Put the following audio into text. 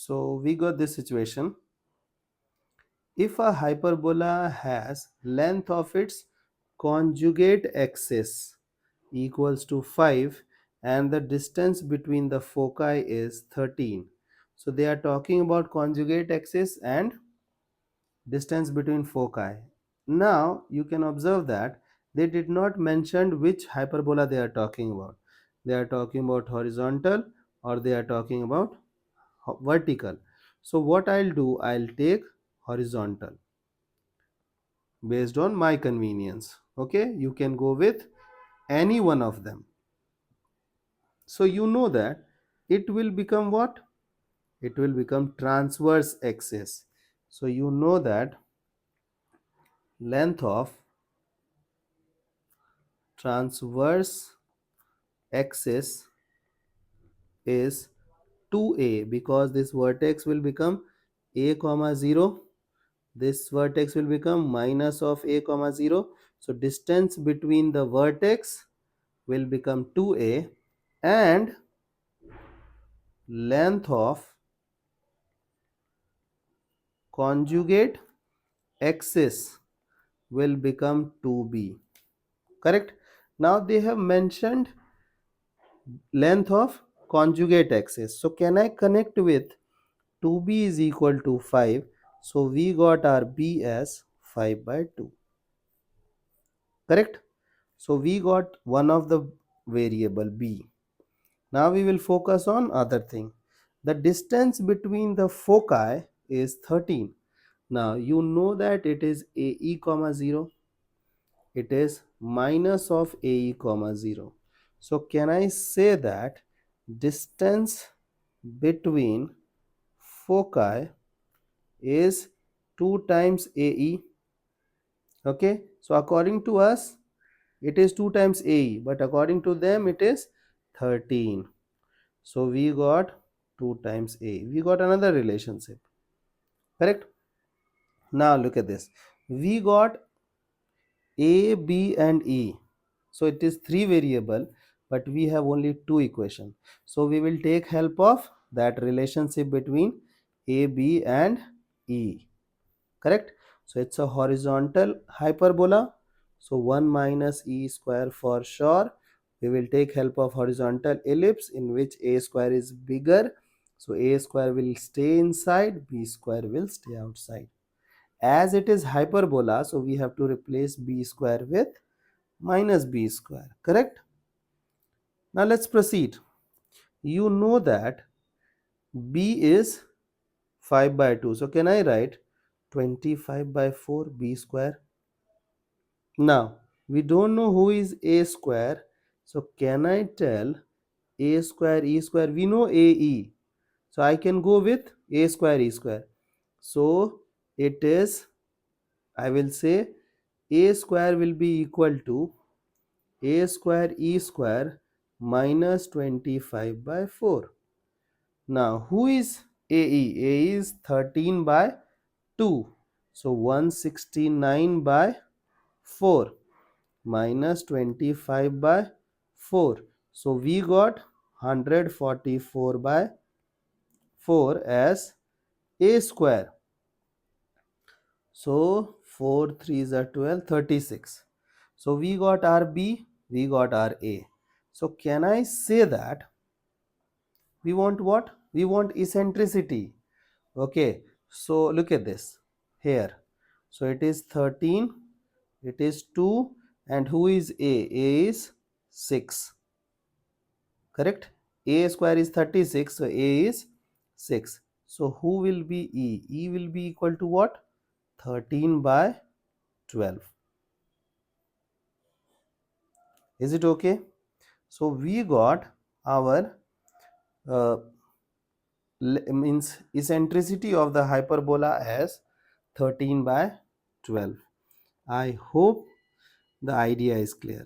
So we got this situation. If a hyperbola has length of its conjugate axis equals to 5 and the distance between the foci is 13. So they are talking about conjugate axis and distance between foci. Now you can observe that they did not mention which hyperbola they are talking about. They are talking about horizontal or they are talking about vertical. So what I'll do, I'll take horizontal based on my convenience. Okay, you can go with any one of them. So you know that it will become what? It will become transverse axis. So you know that length of transverse axis is 2a, because this vertex will become a comma 0, this vertex will become minus of a comma 0. So distance between the vertex will become 2a and length of conjugate axis will become 2b. Correct? Now they have mentioned length of conjugate axis. So can I connect with 2b is equal to 5? So we got our b as 5 by 2. Correct? So we got one of the variable b. Now we will focus on other thing. The distance between the foci is 13. Now you know that it is ae comma 0. It is minus of ae comma 0. So can I say that distance between foci is 2 times ae? Okay, so according to us it is 2 times ae, but according to them it is 13. So we got 2 times a. We got another relationship. Correct? Now look at this. We got a, b and e. So it is 3 variable, but we have only 2 equation. So we will take help of that relationship between a, b and e. Correct? So it's a horizontal hyperbola. So 1 minus e square for sure. We will take help of horizontal ellipse in which a square is bigger. So a square will stay inside, b square will stay outside. As it is hyperbola, so we have to replace b square with minus b square. Correct? Now let's proceed. You know that b is 5 by 2. So can I write 25 by 4 b square? Now we don't know who is a square. So can I tell a square e square? We know ae. So I can go with a square e square. So it is, I will say, a square will be equal to a square e square minus 25 by 4. Now who is ae? A is 13 by 2. So 169 by 4 minus 25 by 4. So we got 144 by 4 as a square. So 4 3s are 12, 36. So we got our b, we got our a. So can I say that we want what? We want eccentricity. Okay, so look at this here. So it is 13, it is 2, and who is a? A is 6. Correct? A square is 36, so a is 6. So who will be e? E will be equal to what? 13 by 12. Is it okay? So we got our uh, means eccentricity of the hyperbola as 13 by 12. I hope the idea is clear.